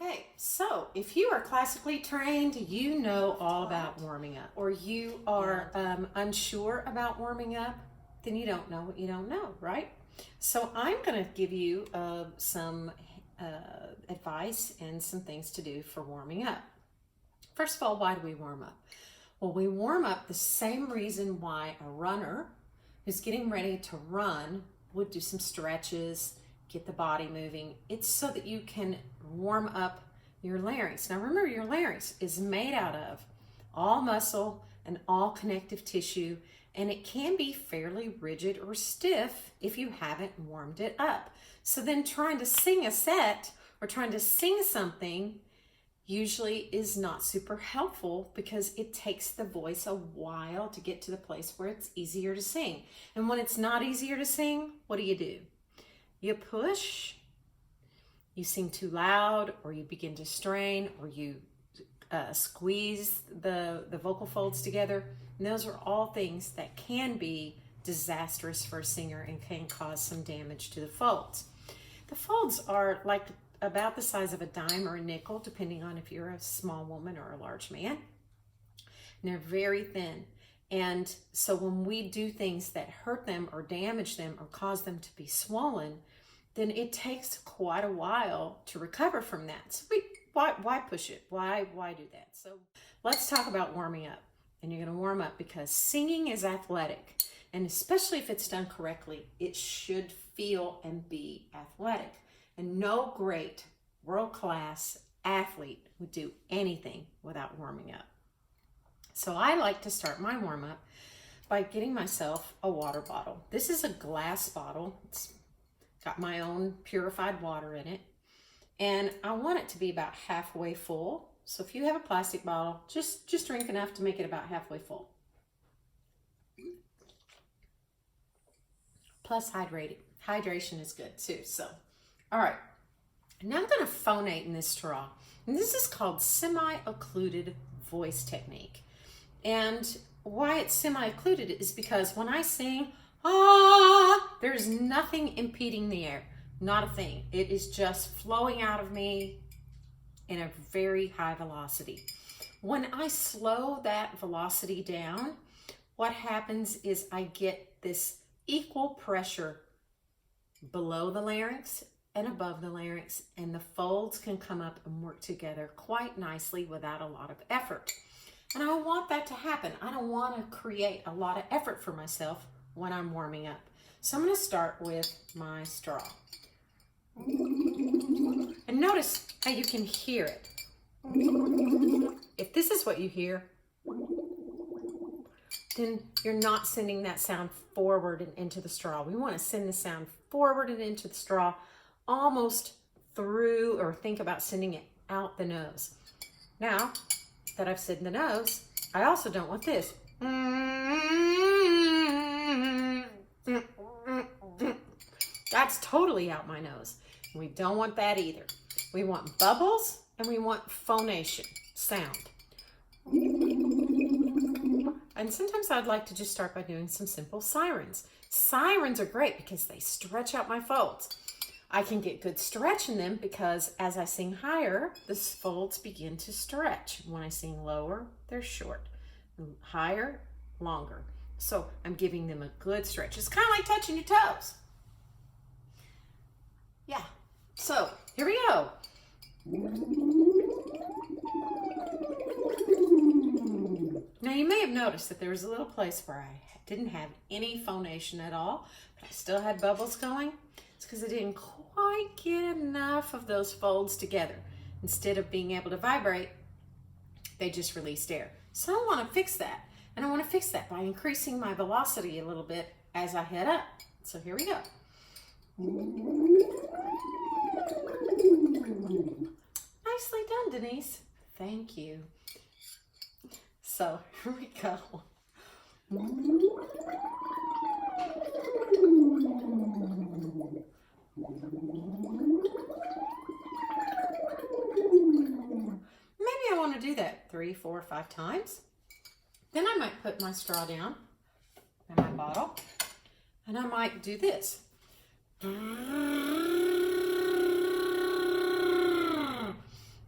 Okay, so if you are classically trained, you know all about warming up, or you are unsure about warming up, then you don't know what you don't know, right? So I'm going to give you some advice and some things to do for warming up. First of all, why do we warm up? Well, we warm up the same reason why a runner who's getting ready to run would do some stretches, get the body moving. It's so that you can warm up your larynx. Now remember, your larynx is made out of all muscle and all connective tissue, and it can be fairly rigid or stiff if you haven't warmed it up. So then trying to sing a set or trying to sing something usually is not super helpful because it takes the voice a while to get to the place where it's easier to sing. And when it's not easier to sing, what do? You push, you sing too loud, or you begin to strain, or you squeeze the vocal folds together. And those are all things that can be disastrous for a singer and can cause some damage to the folds. The folds are like about the size of a dime or a nickel, depending on if you're a small woman or a large man. And they're very thin. And so when we do things that hurt them or damage them or cause them to be swollen, then it takes quite a while to recover from that. So why push it? Why do that? So let's talk about warming up. And you're going to warm up because singing is athletic. And especially if it's done correctly, it should feel and be athletic. And no great world-class athlete would do anything without warming up. So I like to start my warm-up by getting myself a water bottle. This is a glass bottle. It's got my own purified water in it. And I want it to be about halfway full. So if you have a plastic bottle, just drink enough to make it about halfway full. Plus hydrated. Hydration is good too. So, all right. Now I'm going to phonate in this straw. And this is called semi-occluded voice technique. And why it's semi-occluded is because when I sing, there's nothing impeding the air. Not a thing. It is just flowing out of me in a very high velocity. When I slow that velocity down, what happens is I get this equal pressure below the larynx and above the larynx, and the folds can come up and work together quite nicely without a lot of effort. And I want that to happen. I don't want to create a lot of effort for myself when I'm warming up. So I'm going to start with my straw. And notice how you can hear it. If this is what you hear, then you're not sending that sound forward and into the straw. We want to send the sound forward and into the straw, almost through, or think about sending it out the nose. Now that I've said the nose, I also don't want this. That's totally out my nose. We don't want that either. We want bubbles and we want phonation, sound. And sometimes I'd like to just start by doing some simple sirens. Sirens are great because they stretch out my folds. I can get good stretch in them because as I sing higher, the folds begin to stretch. When I sing lower, they're short. Higher, longer. So I'm giving them a good stretch. It's kind of like touching your toes. Yeah. So here we go. Now you may have noticed that there was a little place where I didn't have any phonation at all, but I still had bubbles going. It's because I didn't quite get enough of those folds together. Instead of being able to vibrate, they just released air. So I want to fix that. And I want to fix that by increasing my velocity a little bit as I head up. So here we go. Nicely done, Denise. Thank you. So here we go. Maybe I want to do that 3, 4, 5 times. Then I might put my straw down in my bottle, and I might do this.